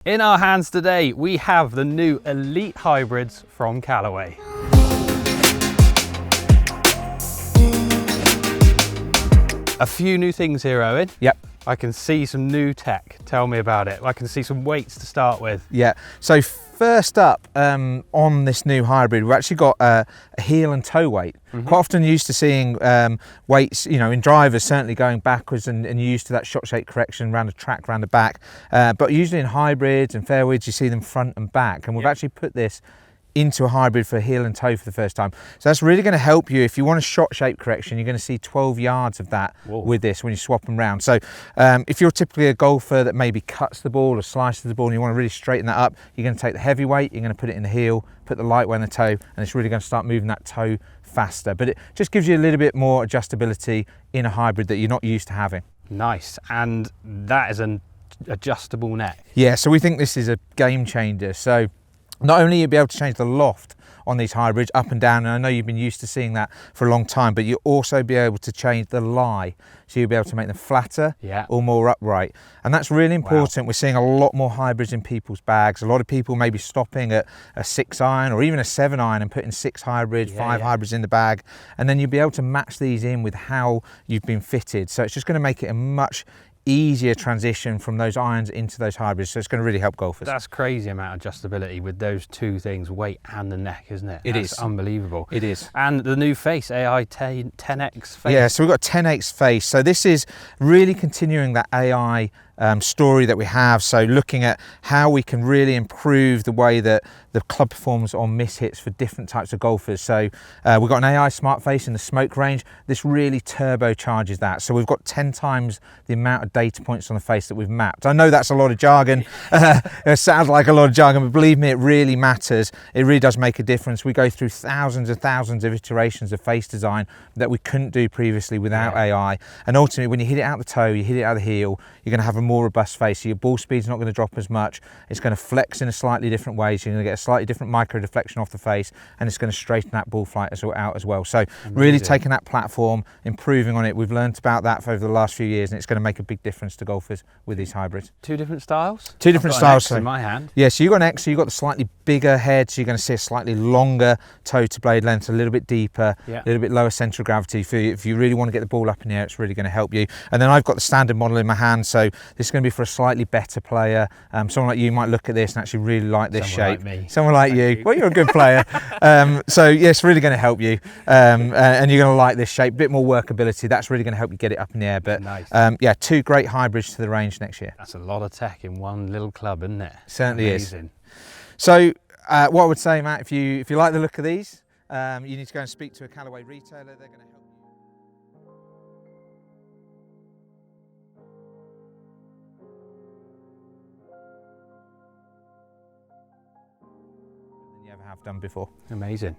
In our hands today, we have the new Elyte Hybrids from Callaway. A few new things here, Owen. Yep. I can see some new tech. Tell me about it. I can see some weights to start with. Yeah, so first up on this new hybrid, we've actually got a heel and toe weight. Quite often used to seeing weights, you know, in drivers certainly going backwards and you're used to that shot shape correction around the track, around the back. But usually in hybrids and fairways, you see them front and back. And we've actually put this into a hybrid for heel and toe for the first time. So that's really going to help you. If you want a shot shape correction, you're going to see 12 yards of that with this when you swap them around. So if you're typically a golfer that maybe cuts the ball or slices the ball and you want to really straighten that up, you're going to take the heavy weight, you're going to put it in the heel, put the light weight in the toe, and it's really going to start moving that toe faster. But it just gives you a little bit more adjustability in a hybrid that you're not used to having. Nice, and that is an adjustable neck. Yeah, so we think this is a game changer. So not only you'll be able to change the loft on these hybrids up and down, and I know you've been used to seeing that for a long time, but you'll also be able to change the lie. So you'll be able to make them flatter or more upright. And that's really important. We're seeing a lot more hybrids in people's bags. A lot of people may be stopping at a 6 iron or even a 7 iron and putting 6 hybrids, 5 hybrids in the bag. And then you'll be able to match these in with how you've been fitted. So it's just going to make it a much easier transition from those irons into those hybrids, so it's going to really help golfers. That's crazy amount of adjustability with those two things, weight and the neck, isn't it? That's unbelievable. It is. And the new face, Ai10x Face. Yeah, so we've got 10x Face. So this is really continuing that AI story that we have. So looking at how we can really improve the way that the club performs on miss hits for different types of golfers. So we've got an AI smart face in the smoke range. This really turbocharges that. So we've got 10 times the amount of data points on the face that we've mapped. I know that's a lot of jargon. It sounds like a lot of jargon, but believe me, it really matters. It really does make a difference. We go through thousands and thousands of iterations of face design that we couldn't do previously without AI. And ultimately, when you hit it out the toe, you hit it out the heel, you're going to have a more robust face. So your ball speed's not going to drop as much. It's going to flex in a slightly different way. So you're going to get a slightly different micro deflection off the face, and it's going to straighten that ball flight out as well. So really taking that platform, improving on it. We've learned about that for over the last few years, and it's going to make a big difference to golfers with these hybrids. Two different styles? Two different styles. An X in my hand. Yeah, so you've got an X, so you've got the slightly bigger head, so you're going to see a slightly longer toe to blade length, a little bit deeper, a little bit lower centre of gravity. If you really want to get the ball up in the air, it's really going to help you. And then I've got the standard model in my hand, so this is going to be for a slightly better player. Someone like you might look at this and actually really like this shape. Like me. Someone like you. Well, you're a good player. So yeah, it's really going to help you. And you're going to like this shape, bit more workability. That's really going to help you get it up in the air. But yeah, 2 great hybrids to the range next year. That's a lot of tech in one little club, isn't it? Certainly is. So what I would say, Matt, if you like the look of these, you need to go and speak to a Callaway retailer. They're going to help you. Than you ever have done before. Amazing.